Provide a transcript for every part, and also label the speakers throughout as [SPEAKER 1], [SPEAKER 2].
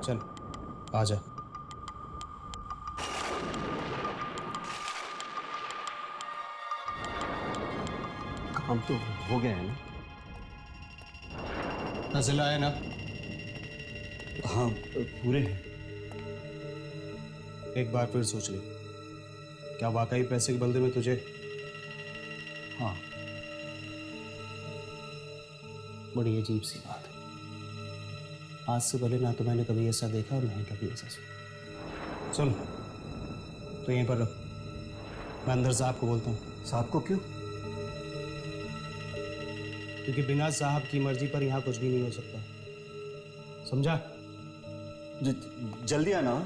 [SPEAKER 1] चल आ जा।
[SPEAKER 2] काम तो हो गया है ना?
[SPEAKER 1] नजर आया ना?
[SPEAKER 2] हाँ, पूरे हैं।
[SPEAKER 1] एक बार फिर सोच ले, क्या वाकई पैसे के बदले में तुझे?
[SPEAKER 2] हाँ।
[SPEAKER 1] बड़ी अजीब सी बात है। आज से पहले ना तो मैंने कभी ऐसा देखा और ना ही कभी ऐसा सुना। सुन, तो यहीं पर रहो, मैं अंदर साहब को बोलता हूँ।
[SPEAKER 2] साहब को क्यों?
[SPEAKER 1] क्योंकि बिना साहब की मर्जी पर यहाँ कुछ भी नहीं हो सकता, समझा?
[SPEAKER 2] जल्दी आना।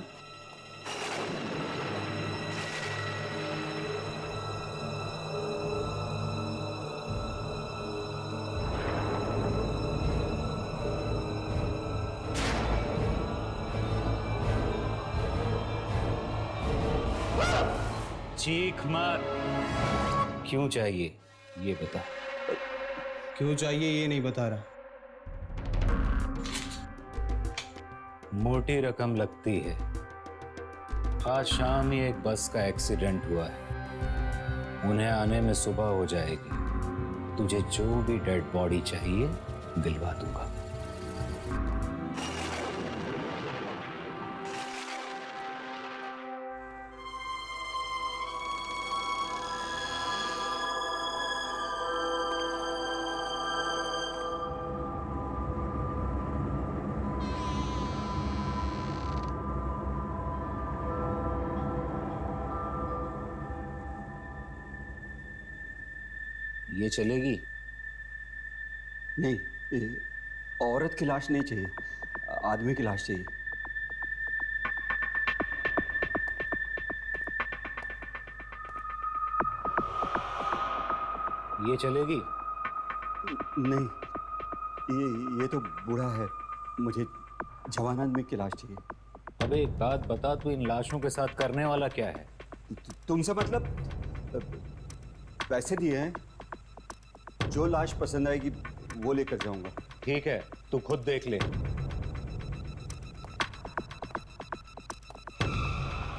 [SPEAKER 3] चीख मत। क्यों चाहिए ये बता।
[SPEAKER 1] क्यों चाहिए ये नहीं बता रहा।
[SPEAKER 3] मोटी रकम लगती है। आज शाम ही एक बस का एक्सीडेंट हुआ है, उन्हें आने में सुबह हो जाएगी। तुझे जो भी डेड बॉडी चाहिए दिलवा दूंगा। ये चलेगी?
[SPEAKER 2] नहीं, औरत की लाश नहीं चाहिए, आदमी की लाश चाहिए।
[SPEAKER 3] ये चलेगी?
[SPEAKER 2] नहीं, ये तो बूढ़ा है, मुझे जवान आदमी की लाश चाहिए।
[SPEAKER 3] अबे एक बात बता, तू इन लाशों के साथ करने वाला क्या है?
[SPEAKER 2] तुमसे मतलब? पैसे दिए हैं, जो लाश पसंद आएगी वो लेकर जाऊंगा।
[SPEAKER 3] ठीक है, तू खुद देख ले।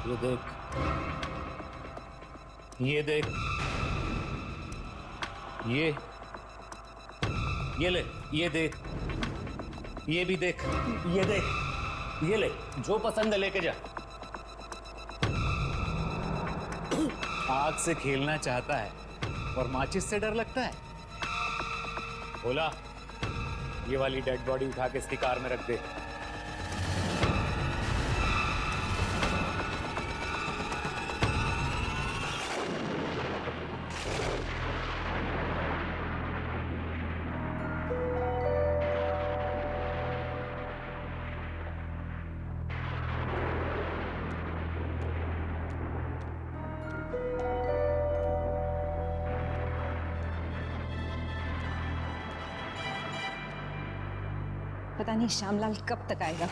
[SPEAKER 3] ये देख, ये देख, ये ले, ये देख, ये भी देख, ये देख, ये ले, जो पसंद है लेके जा। आग से खेलना चाहता है और माचिस से डर लगता है। बोला, ये वाली डेड बॉडी उठा के इसकी कार में रख दे।
[SPEAKER 4] पता नहीं श्यामलाल कब तक आएगा।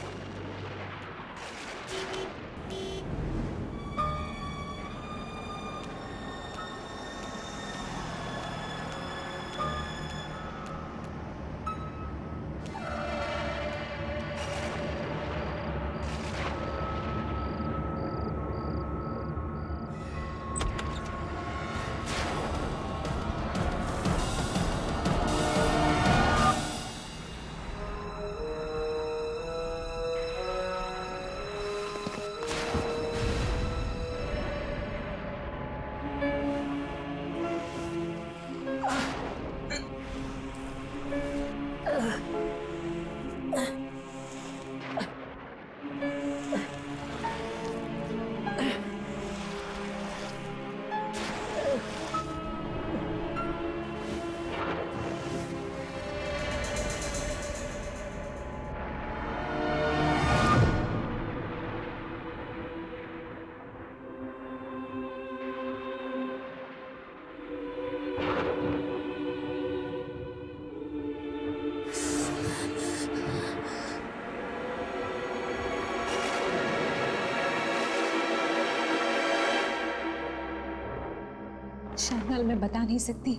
[SPEAKER 4] श्यामलाल, मैं बता नहीं सकती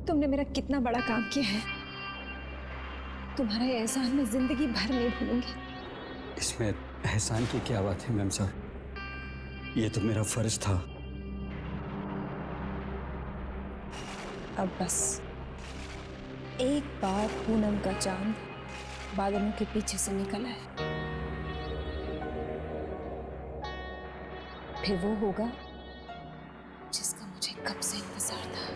[SPEAKER 4] तुमने मेरा कितना बड़ा काम किया है। तुम्हारा ये एहसान मैं जिंदगी भर नहीं भूलूंगी।
[SPEAKER 2] इसमें एहसान की क्या बात है मैम साहब, ये तो मेरा फर्ज था।
[SPEAKER 4] अब बस एक बार पूनम का चांद बादलों के पीछे से निकल आए, फिर वो होगा जिसका मुझे कब से इंतजार था।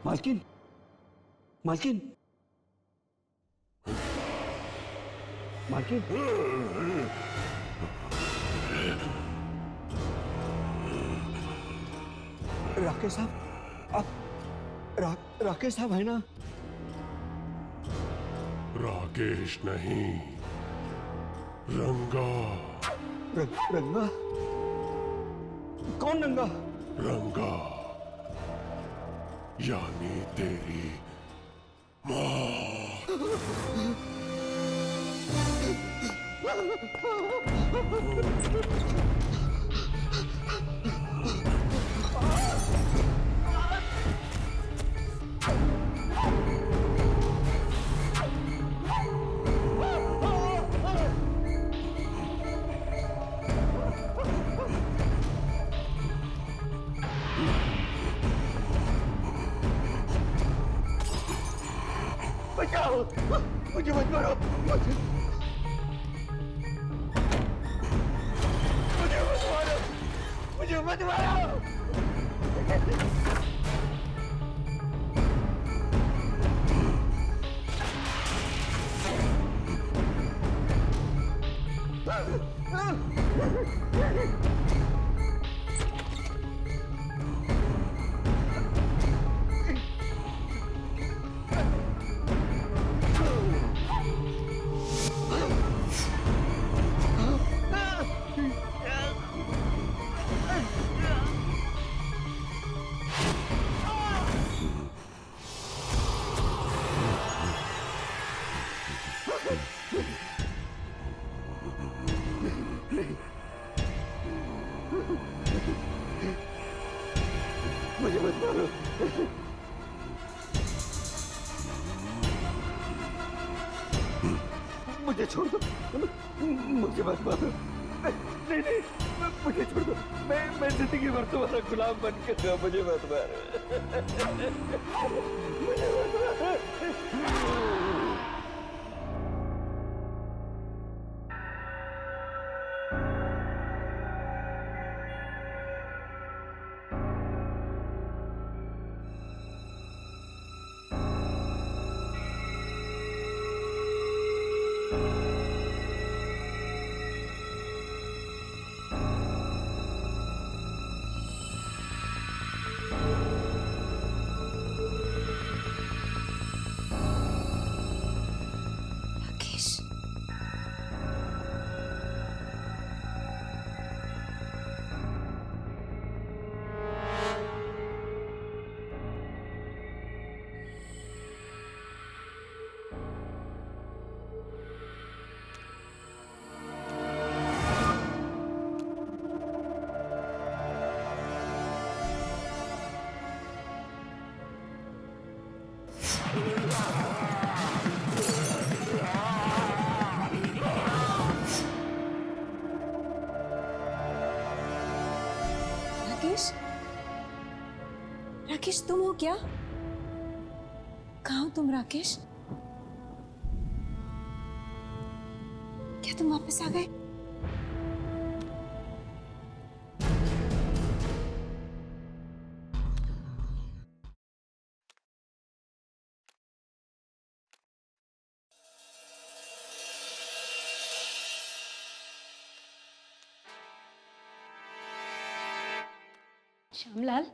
[SPEAKER 2] मालकिन, मालकिन, मालकिन, राकेश साहब, आप राकेश साहब है ना?
[SPEAKER 5] राकेश नहीं, रंगा।
[SPEAKER 2] रंगा? कौन रंगा?
[SPEAKER 5] रंगा यानी तेरी
[SPEAKER 2] बचाओ, मुझे मत मारो, मुझे मत मारो, मुझे मत मारो। मुझे मत मारो, मुझे छोड़ दो, मुझे मत मारो। नहीं नहीं, मुझे छोड़ दो। मैं जिंदगी भर तुम्हारा गुलाम बन कर रहा, मुझे मत मारो। मुझे मत मारो।
[SPEAKER 4] राकेश, राकेश, राकेश तुम हो क्या? कहाँ हो तुम राकेश? क्या तुम वापस आ गए? श्यामलाल,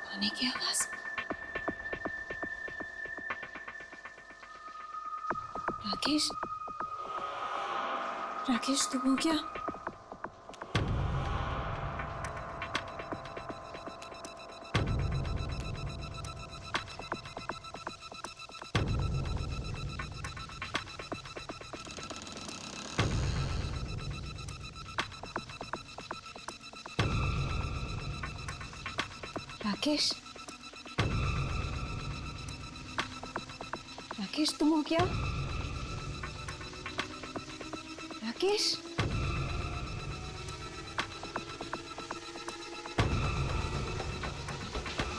[SPEAKER 4] खाने की आवाज। राकेश, राकेश तुम हो क्या? राकेश, राकेश तुम हो क्या? राकेश,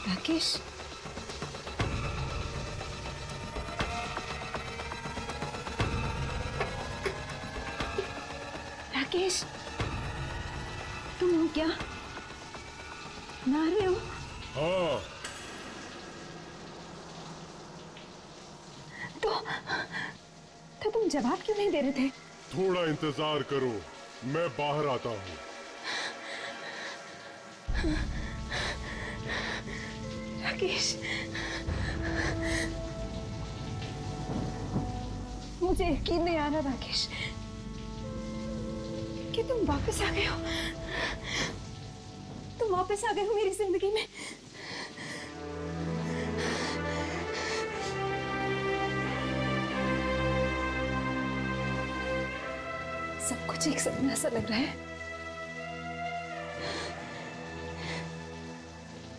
[SPEAKER 4] राकेश, राकेश तुम हो क्या? ना रहे हो?
[SPEAKER 5] हाँ,
[SPEAKER 4] तो तुम जवाब क्यों नहीं दे रहे थे?
[SPEAKER 5] थोड़ा इंतजार करो, मैं बाहर आता हूँ।
[SPEAKER 4] राकेश, मुझे यकीन नहीं आ रहा राकेश कि तुम वापस आ गए हो। तुम वापस आ गए हो मेरी जिंदगी में। सब कुछ एक सपना सा लग रहा है,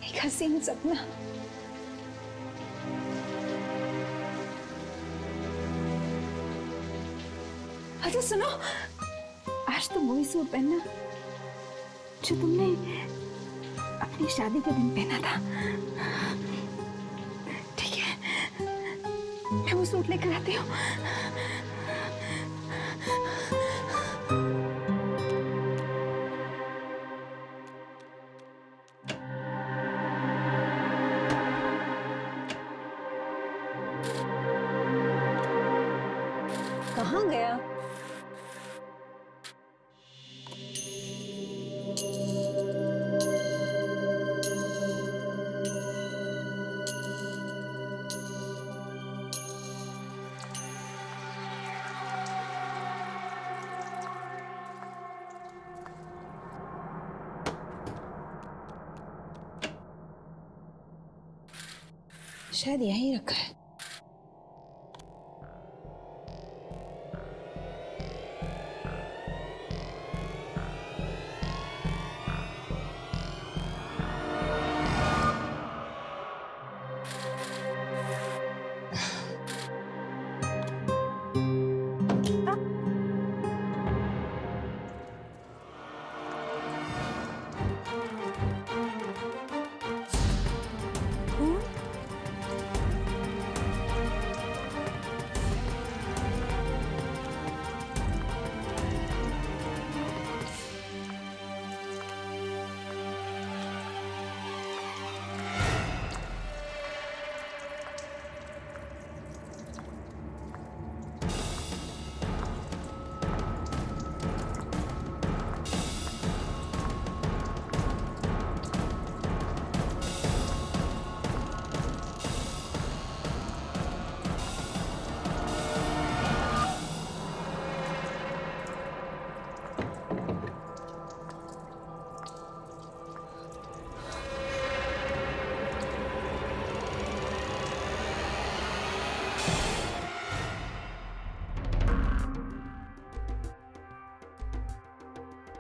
[SPEAKER 4] एक हसीन सपना। अच्छा सुनो, आज तुम वही सूट पहनना जो तुमने अपनी शादी के दिन पहना था, ठीक है? मैं वो सूट लेकर आती हूँ। शायद यहीं रखा है।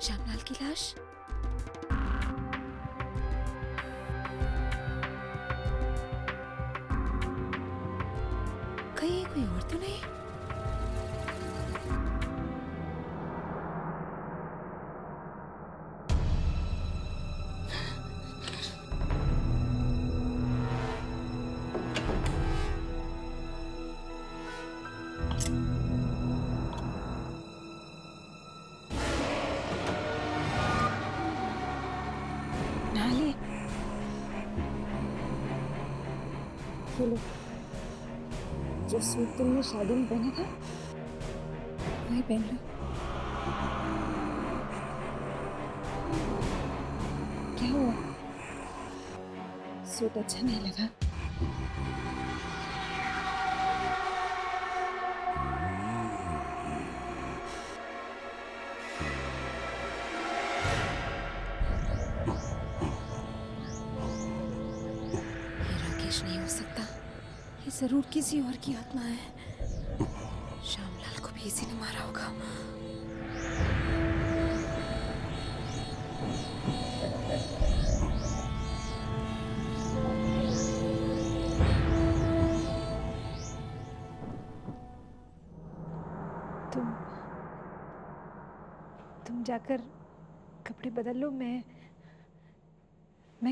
[SPEAKER 4] श्यामलाल की लाश। कहीं कोई और तो नहीं? नाली, ये लो, जो सूट तुमने शादी में पहना था वही पहन लो। क्या हुआ? सूट अच्छा नहीं लगा? नहीं हो सकता, ये जरूर किसी और की आत्मा है। श्यामलाल को भी इसी ने मारा होगा। तुम जाकर कपड़े बदल लो, मैं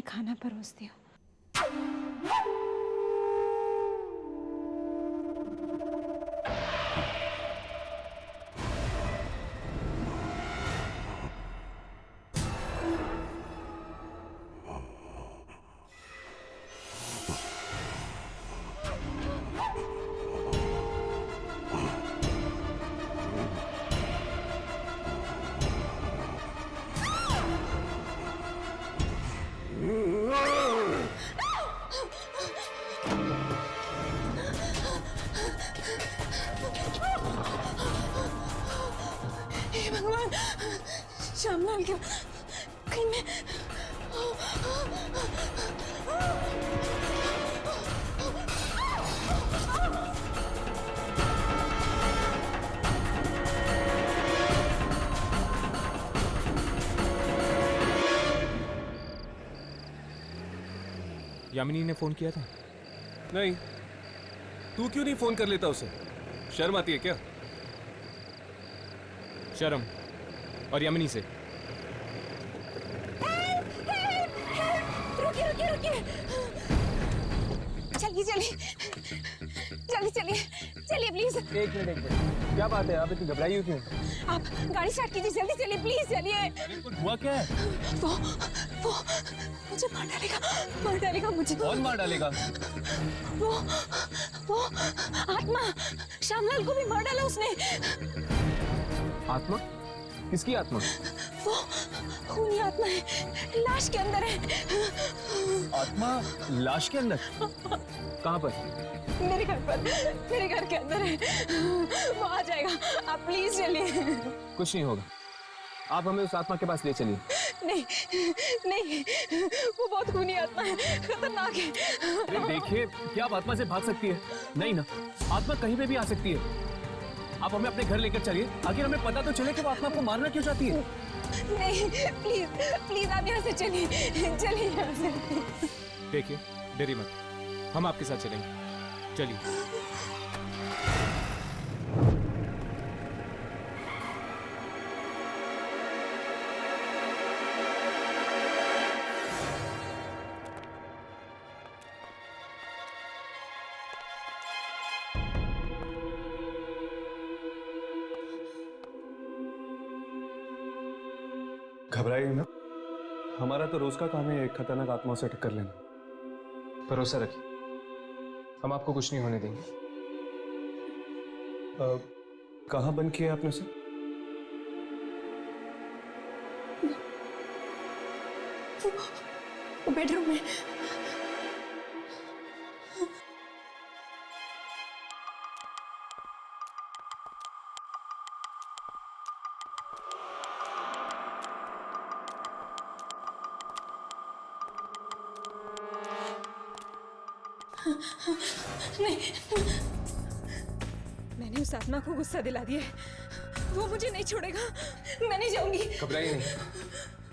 [SPEAKER 4] खाना परोसती हूँ। हे भगवान, श्यामलाल क्या कहीं मैं
[SPEAKER 6] यामिनी ने फोन किया था? नहीं। तू क्यों नहीं फोन कर लेता उसे? शर्म आती है क्या? शर्म और यामिनी से।
[SPEAKER 4] रुकिए रुकिए रुकिए, चलिए चलिए जल्दी चलिए चलिए प्लीज।
[SPEAKER 6] एक मिनट, क्या बात है? आप इतनी घबराई हुई क्यों?
[SPEAKER 4] आप गाड़ी स्टार्ट कीजिए, जल्दी चलिए प्लीज चलिए।
[SPEAKER 6] हुआ क्या है?
[SPEAKER 4] वो मुझे मार डालेगा मुझे।
[SPEAKER 6] कौन मार डालेगा?
[SPEAKER 4] वो आत्मा, श्यामलाल को भी मार डाला उसने।
[SPEAKER 6] आत्मा? किसकी आत्मा?
[SPEAKER 4] वो खूनी आत्मा है, लाश के अंदर है।
[SPEAKER 6] आत्मा लाश के अंदर? कहाँ पर?
[SPEAKER 4] मेरे घर पर, मेरे घर के अंदर है। वो आ जाएगा, आप प्लीज चलिए।
[SPEAKER 6] कुछ नहीं होगा, आप हमें उस आत्मा के पास ले चलिए।
[SPEAKER 4] नहीं नहीं, वो बहुत खूनी आत्मा है, खतरनाक है।
[SPEAKER 6] अरे देखिए, क्या आप आत्मा से भाग सकती है? नहीं ना, आत्मा कहीं पे भी आ सकती है। आप हमें अपने घर लेकर चलिए, आखिर हमें पता तो चले कि वो आत्मा को मारना क्यों चाहती है।
[SPEAKER 4] नहीं, प्लीज प्लीज आप यहाँ से चलिए, चलिए यहाँ से।
[SPEAKER 6] देखिए, डरिए मत, हम आपके साथ चलेंगे, चलिए।
[SPEAKER 7] घबराइए ना, हमारा तो रोज का काम है खतरनाक आत्माओं से टक्कर लेना।
[SPEAKER 8] भरोसा रखिए, हम आपको कुछ नहीं होने देंगे।
[SPEAKER 7] कहाँ बंद किया आपने सर?
[SPEAKER 4] वो बेडरूम में। नहीं, मैंने उस आत्मा को गुस्सा दिला दिया है, वो मुझे नहीं छोड़ेगा, मैं नहीं जाऊंगी।
[SPEAKER 8] घबराइए नहीं,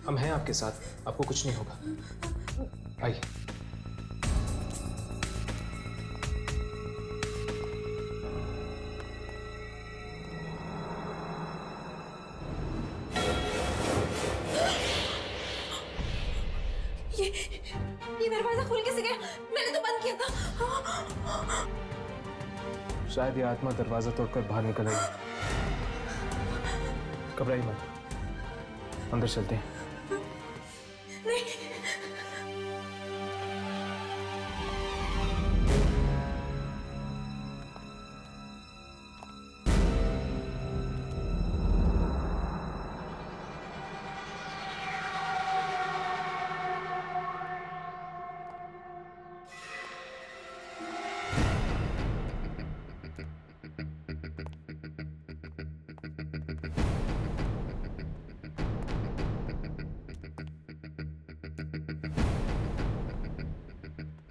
[SPEAKER 8] हम हैं आपके साथ, आपको कुछ नहीं होगा। आइए।
[SPEAKER 4] ये दरवाजा खुल कैसे गया? मैंने तो बंद किया था।
[SPEAKER 8] शायद ये आत्मा दरवाजा तोड़कर बाहर निकल आई। घबराइए मत, अंदर चलते हैं।
[SPEAKER 4] नहीं,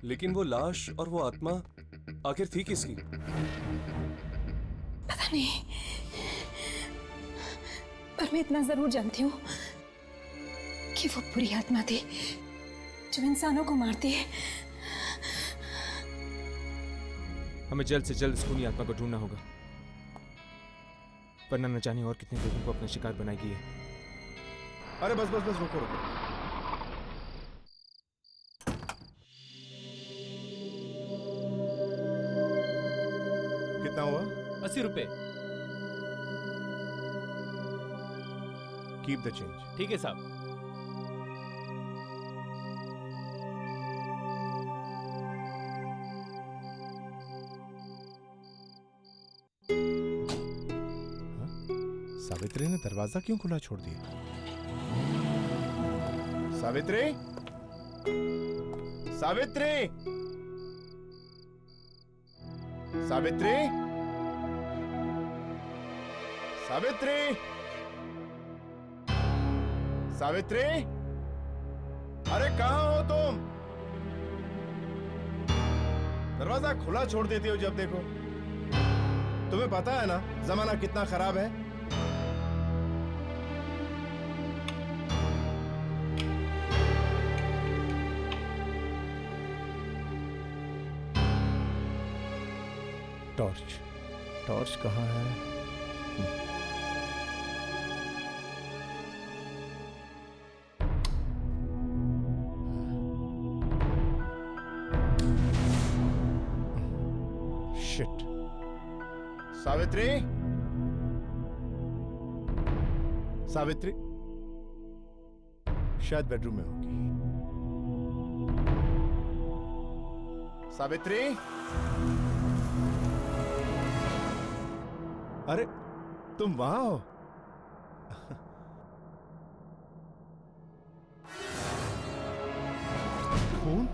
[SPEAKER 6] लेकिन वो लाश और वो आत्मा आखिर थी किसकी?
[SPEAKER 4] पता नहीं, पर मैं इतना जरूर जानती हूँ कि वो बुरी आत्मा थी जो इंसानों को मारती है।
[SPEAKER 8] हमें जल्द से जल्द इस खूनी आत्मा को ढूंढना होगा, वरना न जाने और कितने लोगों को अपना शिकार बनाएगी है।
[SPEAKER 5] अरे बस बस बस, रुको रुको। कितना हुआ?
[SPEAKER 6] 80 रुपए।
[SPEAKER 5] Keep the change.
[SPEAKER 6] ठीक है साहब।
[SPEAKER 5] सावित्री ने दरवाजा क्यों खुला छोड़ दिया? सावित्री, सावित्री, सावित्री, सावित्री, सावित्री, अरे कहां हो तुम? दरवाजा खुला छोड़ देती हो जब देखो। तुम्हें पता है ना जमाना कितना खराब है। टॉर्च, टॉर्च कहाँ है? शिट। सावित्री, सावित्री शायद बेडरूम में होगी। सावित्री, अरे तुम वहां हो? खून?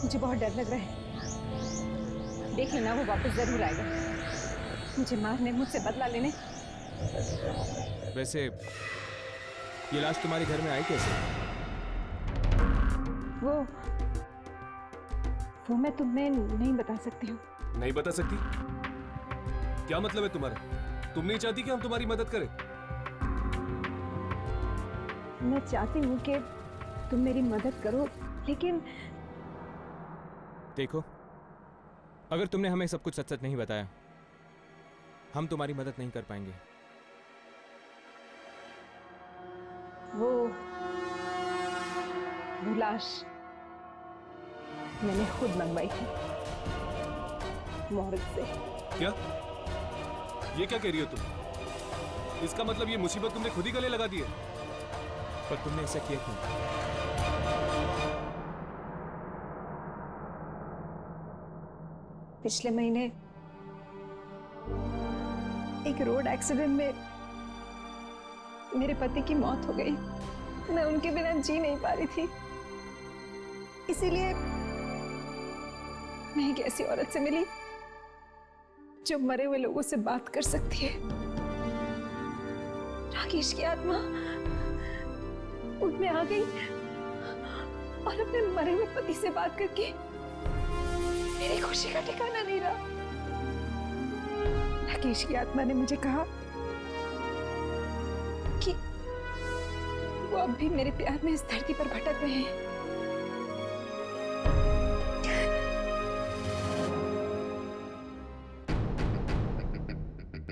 [SPEAKER 4] मुझे बहुत डर लग रहा है। देख लेना, वो वापस जरूर आएगा मुझे मारने, मुझसे बदला लेने।
[SPEAKER 8] वैसे ये लाश तुम्हारे घर में आई कैसे?
[SPEAKER 4] वो मैं तुम्हें नहीं बता सकती हूँ।
[SPEAKER 7] नहीं बता सकती? क्या मतलब है तुम्हारा? तुम नहीं चाहती कि हम तुम्हारी मदद करें?
[SPEAKER 4] मैं चाहती हूँ कि तुम मेरी मदद करो, लेकिन
[SPEAKER 8] देखो, अगर तुमने हमें सब कुछ सच सच नहीं बताया, हम तुम्हारी मदद नहीं कर पाएंगे।
[SPEAKER 4] वो लाश मैंने खुद मंगवाई थी मोहर्ग से।
[SPEAKER 7] क्या? ये क्या कह रही हो तुम? इसका मतलब ये मुसीबत तुमने खुद ही गले लगा दी है?
[SPEAKER 8] पर तुमने ऐसा किया क्यों?
[SPEAKER 4] पिछले महीने एक रोड एक्सीडेंट में मेरे पति की मौत हो गई। मैं उनके बिना जी नहीं पा रही थी, इसीलिए मैं एक ऐसी औरत से मिली जो मरे हुए लोगों से बात कर सकती है। राकेश की आत्मा उनमें आ गई और अपने मरे हुए पति से बात करके मेरी खुशी का ठिकाना नहीं रहा। राकेश की आत्मा ने मुझे कहा कि वो अब भी मेरे प्यार में इस धरती पर भटक रहे हैं।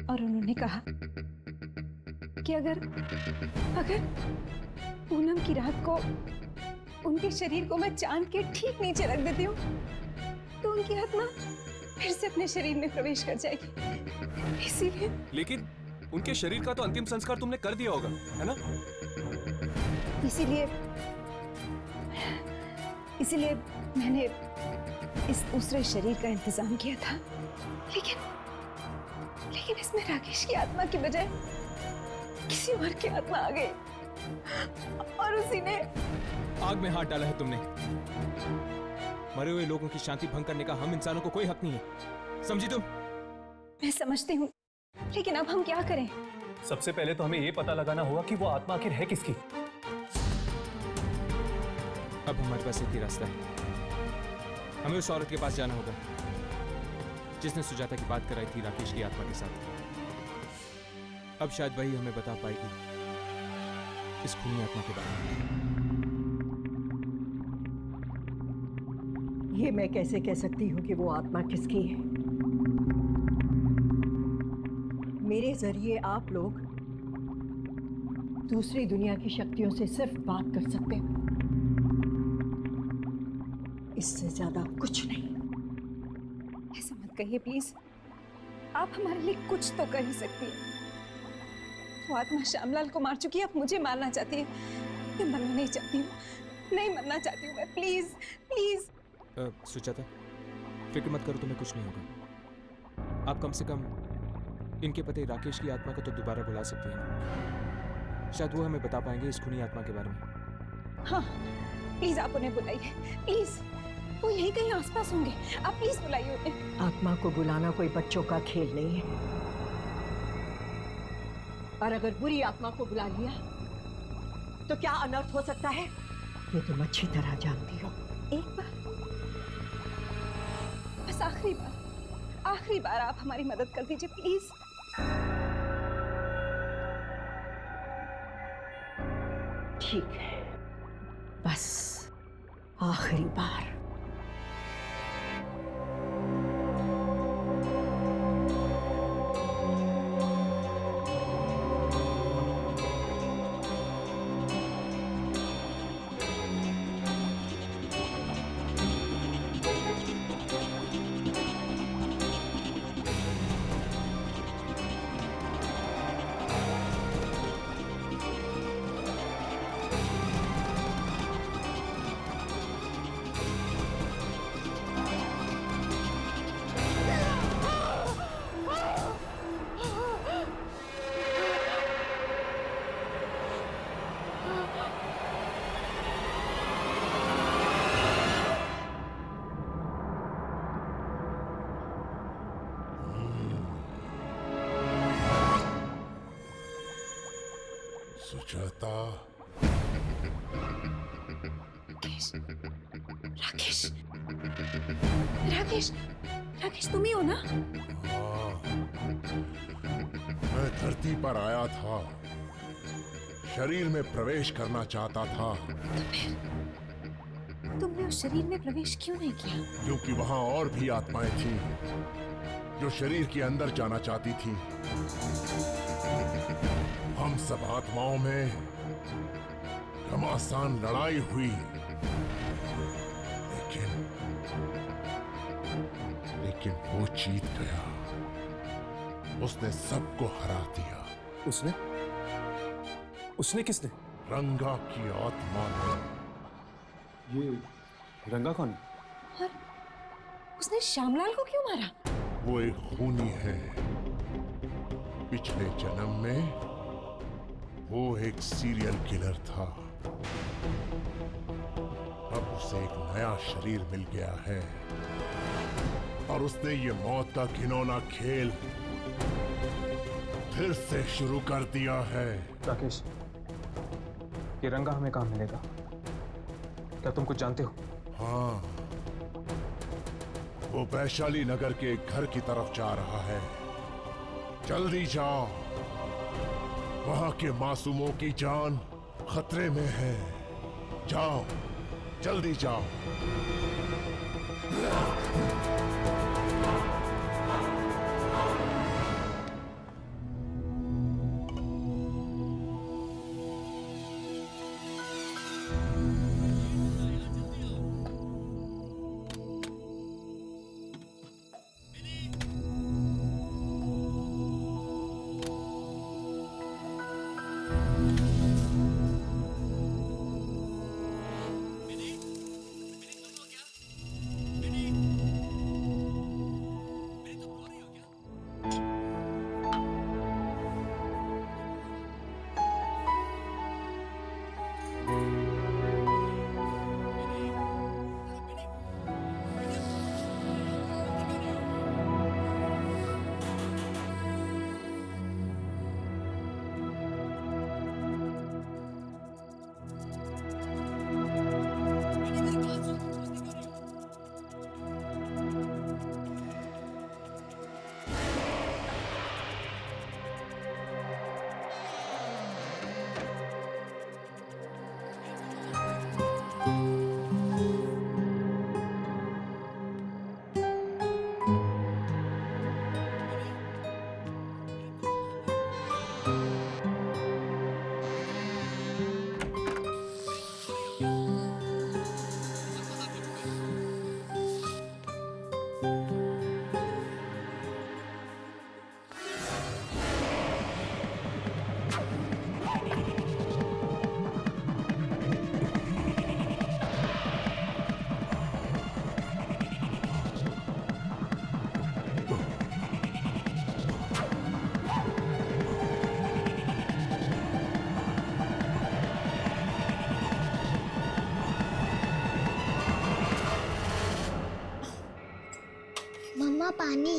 [SPEAKER 4] और उन्होंने कहा कि अगर पूनम की रात को उनके शरीर को मैं चांद के ठीक नीचे रख देती हूँ तो उनकी आत्मा फिर से अपने शरीर में प्रवेश कर जाएगी। इसीलिए
[SPEAKER 7] लेकिन उनके शरीर का तो अंतिम संस्कार तुमने कर दिया होगा, है ना?
[SPEAKER 4] इसीलिए मैंने इस दूसरे शरीर का इंतजाम किया था, लेकिन इसमें राकेश की आत्मा की बजाय किसी और की आत्मा आ गई और उसी ने
[SPEAKER 8] आग में हाथ डाला है तुमने। मरे हुए लोगों की शांति भंग करने का हम इंसानों को कोई हक नहीं है, समझी तुम?
[SPEAKER 4] मैं समझती हूँ, लेकिन अब हम क्या करें?
[SPEAKER 7] सबसे पहले तो हमें ये पता लगाना होगा कि वो आत्मा आखिर है किसकी।
[SPEAKER 8] अब हमारे पास एक ही रास्ता है, हमें उस औरत के पास जाना होगा जिसने सुजाता की बात कराई थी राकेश की आत्मा के साथ। अब शायद वही हमें बता पाएगी इस खूनी आत्मा के बारे में।
[SPEAKER 9] ये मैं कैसे कह सकती हूँ कि वो आत्मा किसकी है? मेरे जरिए आप लोग दूसरी दुनिया की शक्तियों से सिर्फ बात कर सकते हो, इससे ज्यादा कुछ नहीं।
[SPEAKER 4] ऐसा मत कहिए प्लीज, आप हमारे लिए कुछ तो कर ही सकती है। वो आत्मा श्यामलाल को मार चुकी है, अब मुझे मारना चाहती है। मैं मरना नहीं चाहती हूँ, नहीं मरना चाहती हूँ मैं। Please please.
[SPEAKER 8] सुजाता, फिक्र मत करो, तुम्हें कुछ नहीं होगा। आप कम से कम इनके पति राकेश की आत्मा को तो दोबारा बुला सकते हैं। शायद वो हमें बता पाएंगे इस खूनी आत्मा के बारे में।
[SPEAKER 4] हाँ प्लीज, आप उन्हें बुलाइए प्लीज। वो यहीं कहीं आसपास होंगे, आप प्लीज बुलाइए उन्हें।
[SPEAKER 9] आत्मा को बुलाना कोई बच्चों का खेल नहीं है, और अगर बुरी आत्मा को बुला लिया तो क्या अनर्थ हो सकता है, ये तुम अच्छी तरह जानती हो।
[SPEAKER 4] एक बार, बस आखिरी बार आप हमारी मदद कर दीजिए प्लीज।
[SPEAKER 9] ठीक है, बस आखिरी बार।
[SPEAKER 10] सुजाता,
[SPEAKER 4] राकेश राकेश राकेश राकेश तुम ही हो ना?
[SPEAKER 10] हाँ, मैं धरती पर आया था, शरीर में प्रवेश करना चाहता था।
[SPEAKER 4] तो फिर तुमने उस शरीर में प्रवेश क्यों नहीं किया?
[SPEAKER 10] क्योंकि वहां और भी आत्माएं थीं जो शरीर के अंदर जाना चाहती थीं। हम सब आत्माओं में घमासान लड़ाई हुई, लेकिन वो जीत गया। उसने सबको हरा दिया।
[SPEAKER 7] उसने? उसने किसने?
[SPEAKER 10] रंगा की आत्मा ने।
[SPEAKER 7] ये रंगा कौन?
[SPEAKER 4] और उसने श्यामलाल को क्यों मारा?
[SPEAKER 10] वो एक खूनी है। पिछले जन्म में वो एक सीरियल किलर था। अब उसे एक नया शरीर मिल गया है और उसने ये मौत का घिनौना खेल फिर से शुरू कर दिया है।
[SPEAKER 8] राकेश, ये रंगा हमें कहाँ मिलेगा? क्या तुम कुछ जानते हो?
[SPEAKER 10] हाँ, वो वैशाली नगर के एक घर की तरफ जा रहा है। जल्दी जाओ, वहां के मासूमों की जान खतरे में है। जाओ, जल्दी जाओ।
[SPEAKER 11] मम्मा पानी।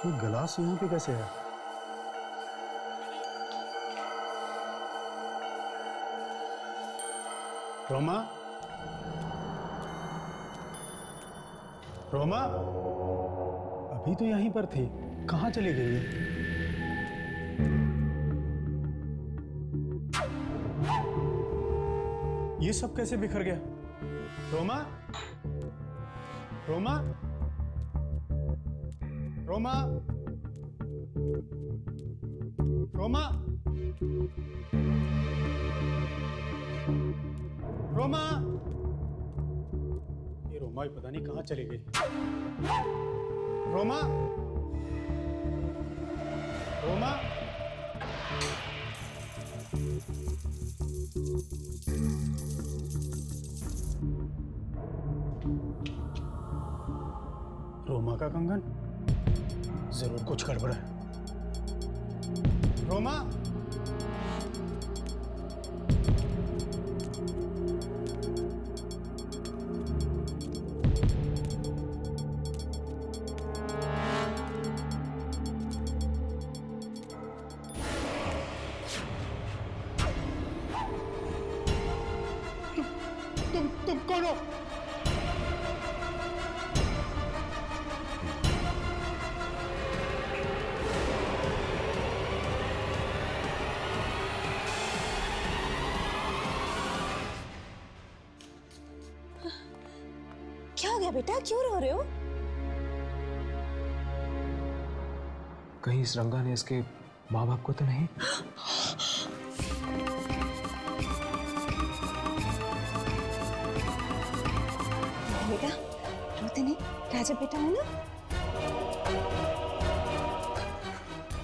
[SPEAKER 1] ये गिलास यहाँ पे कैसे है? रोमा, रोमा, अभी तो यहीं पर थी, कहाँ चली गई है? ये सब कैसे बिखर गया? रोमा, रोमा, रोमा, रोमा, रोमा, ये रोमा ही पता नहीं कहाँ चली गई। रोमा, रोमा, रोमा का कंगन, जरूर कुछ गड़बड़ है। रोमा, तुम कौन हो?
[SPEAKER 4] क्या हो गया बेटा, क्यों रो रहे हो?
[SPEAKER 8] कहीं इस रंगा ने इसके माँ बाप को तो नहीं?
[SPEAKER 4] बेटा रोते नहीं, राजा बेटा हो ना।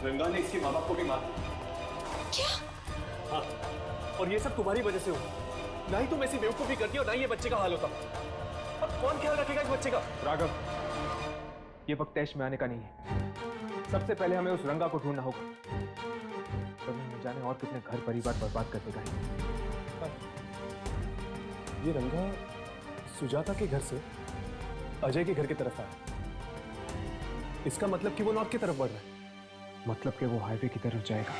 [SPEAKER 6] रंगा ने इसके माँ बाप को भी मार दिया।
[SPEAKER 4] क्या?
[SPEAKER 6] हाँ, और ये सब तुम्हारी वजह से हुआ। ना ही तुम ऐसी बेवकूफी करती और ना ही ये बच्चे का हाल होता। अब कौन ख्याल रखेगा इस बच्चे का?
[SPEAKER 8] राघव, ये वक्त तैश में आने का नहीं है। सबसे पहले हमें उस रंगा को ढूंढना होगा। कभी न जाने और कितने घर परिवार बर्बाद कर देगा।
[SPEAKER 6] ये रंगा सुजाता के घर से अजय के घर की तरफ आया। इसका मतलब कि वो नॉर्थ की तरफ बढ़ रहा है।
[SPEAKER 8] मतलब कि वो हाईवे की तरफ जाएगा।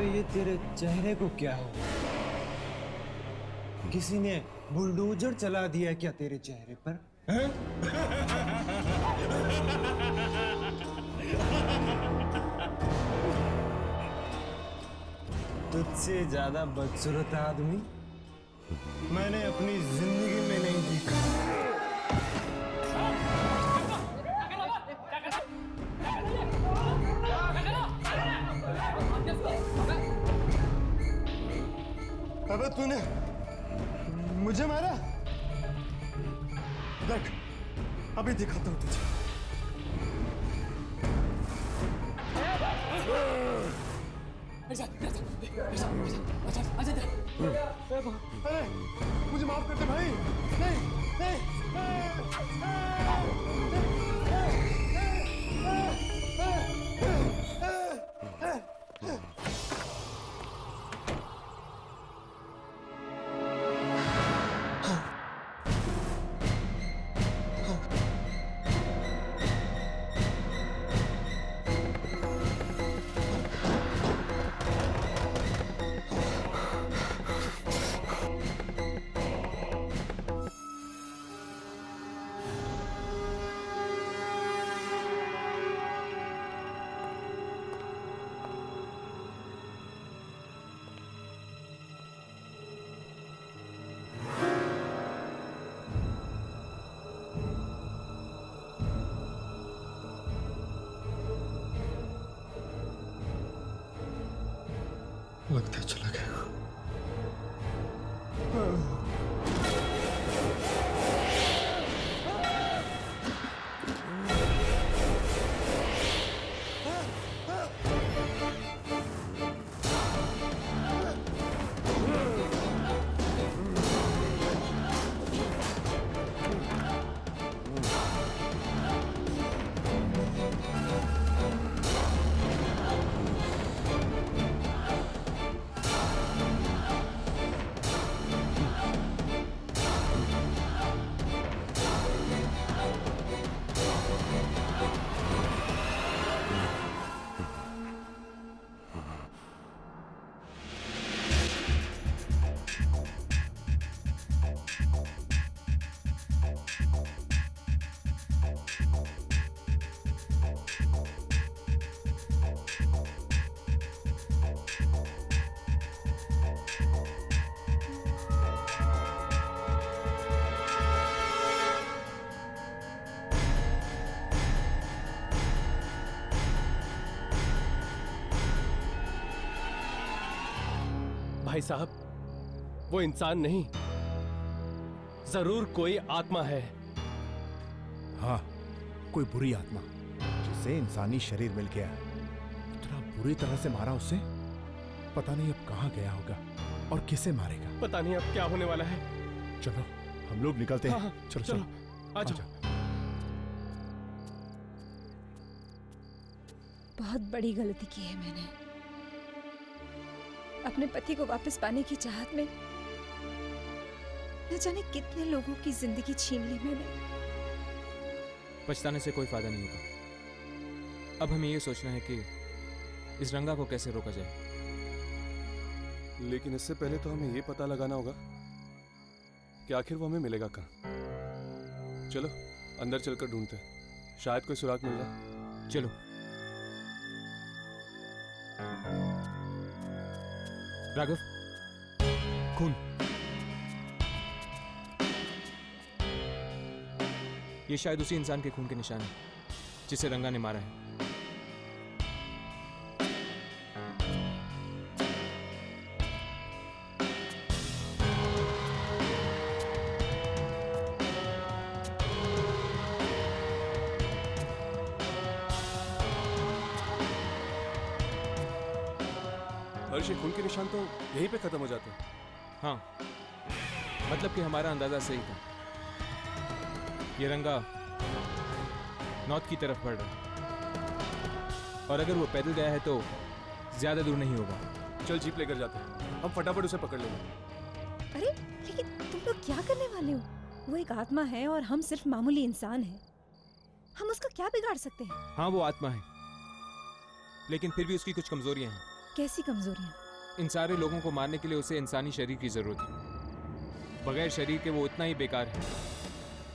[SPEAKER 12] ये तेरे चेहरे को क्या हो? किसी ने बुलडोजर चला दिया क्या तेरे चेहरे पर? तुझसे ज्यादा बदसूरत आदमी मैंने अपनी जिंदगी में नहीं देखा। अबे तूने मुझे मारा? देख, अभी दिखाता हूँ तुझे। अरे मुझे माफ कर दे भाई। नहीं नहीं,
[SPEAKER 10] लगता है चला गया।
[SPEAKER 7] भाई साहब, वो इंसान नहीं, जरूर कोई आत्मा है।
[SPEAKER 5] हाँ, कोई बुरी आत्मा जिसे इंसानी शरीर मिल गया है। इतना बुरी तरह से मारा उसे, पता नहीं अब कहाँ गया होगा और किसे मारेगा।
[SPEAKER 7] पता नहीं अब क्या होने वाला है।
[SPEAKER 5] चलो हम लोग निकलते हैं।
[SPEAKER 7] हाँ,
[SPEAKER 5] चलो
[SPEAKER 7] चलो,
[SPEAKER 5] चलो
[SPEAKER 7] आ जाओ।
[SPEAKER 4] बहुत बड़ी गलती की है मैंने। अपने पति को वापस पाने की चाहत में न जाने कितने लोगों की जिंदगी छीन ली मैंने।
[SPEAKER 8] पछताने से कोई फायदा नहीं होगा। अब हमें ये सोचना है कि इस रंगा को कैसे रोका जाए।
[SPEAKER 7] लेकिन इससे पहले तो हमें ये पता लगाना होगा कि आखिर वो हमें मिलेगा कहाँ। चलो अंदर चलकर ढूंढते हैं, शायद कोई सुराग मिल जाए।
[SPEAKER 8] चलो। राघव, खून। ये शायद उसी इंसान के खून के निशान है जिसे रंगा ने मारा है।
[SPEAKER 7] हर्ष, ये खून के निशान तो यहीं पे खत्म हो जाते हैं।
[SPEAKER 8] हाँ, मतलब कि हमारा अंदाजा सही था। ये रंगा नॉर्थ की तरफ बढ़ रहा है और अगर वो पैदल गया है तो ज्यादा दूर नहीं होगा।
[SPEAKER 7] चल जीप लेकर जाते हैं, हम फटाफट उसे पकड़ लेंगे।
[SPEAKER 4] अरे लेकिन तुम लोग क्या करने वाले हो? वो एक आत्मा है और हम सिर्फ मामूली इंसान हैं। हम उसका क्या बिगाड़ सकते हैं?
[SPEAKER 8] हाँ, वो आत्मा है, लेकिन फिर भी उसकी कुछ कमजोरियां हैं।
[SPEAKER 4] कैसी कमजोरियां?
[SPEAKER 8] इन सारे लोगों को मारने के लिए उसे इंसानी शरीर की जरूरत है। बगैर शरीर के वो उतना ही बेकार है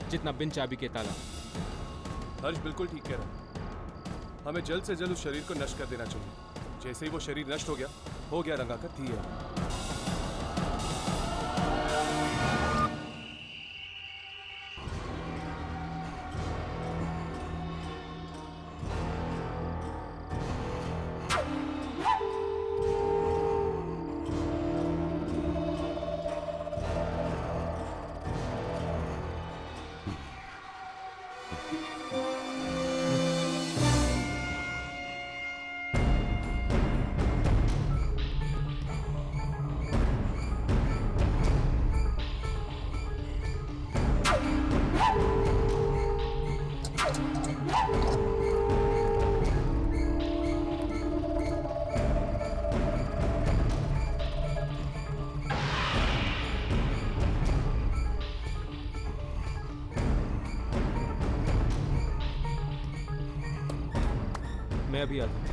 [SPEAKER 8] जितना बिन चाबी के ताला।
[SPEAKER 7] हर्ष बिल्कुल ठीक कह रहा है। हमें जल्द से जल्द उस शरीर को नष्ट कर देना चाहिए। जैसे ही वो शरीर नष्ट हो गया रंगा का थी है।
[SPEAKER 8] मैं अभी आता हूँ।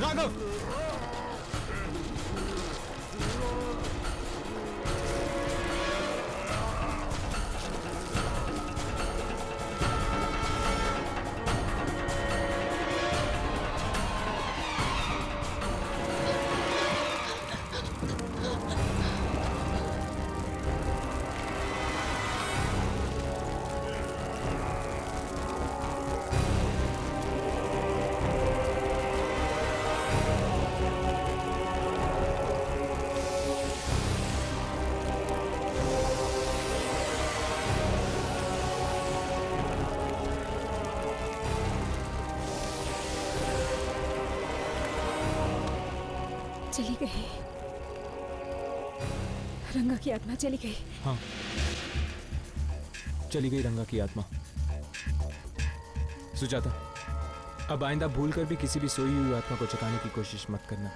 [SPEAKER 12] भागो।
[SPEAKER 4] चली गई, रंगा की आत्मा चली गई।
[SPEAKER 8] हाँ, चली गई रंगा की आत्मा। सुजाता, अब आइंदा भूल कर भी किसी भी सोई हुई आत्मा को जगाने की कोशिश मत करना।